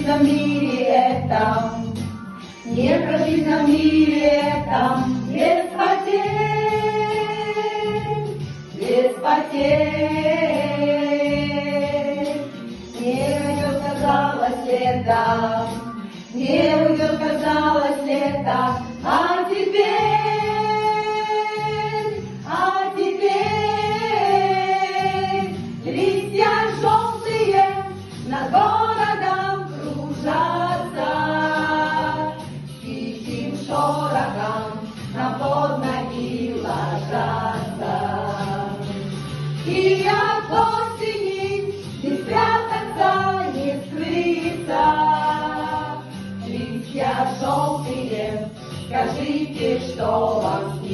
в мире этом, не прожить в мире этом без потерь, без потерь. Не уйдет, казалось, лето, не уйдет, казалось, лето, а теперь листья желтые над городом кружатся, с тихим шорохом на под ноги ложатся. И от осени не спрятаться, не скрыться. Листья желтые, скажите, что вам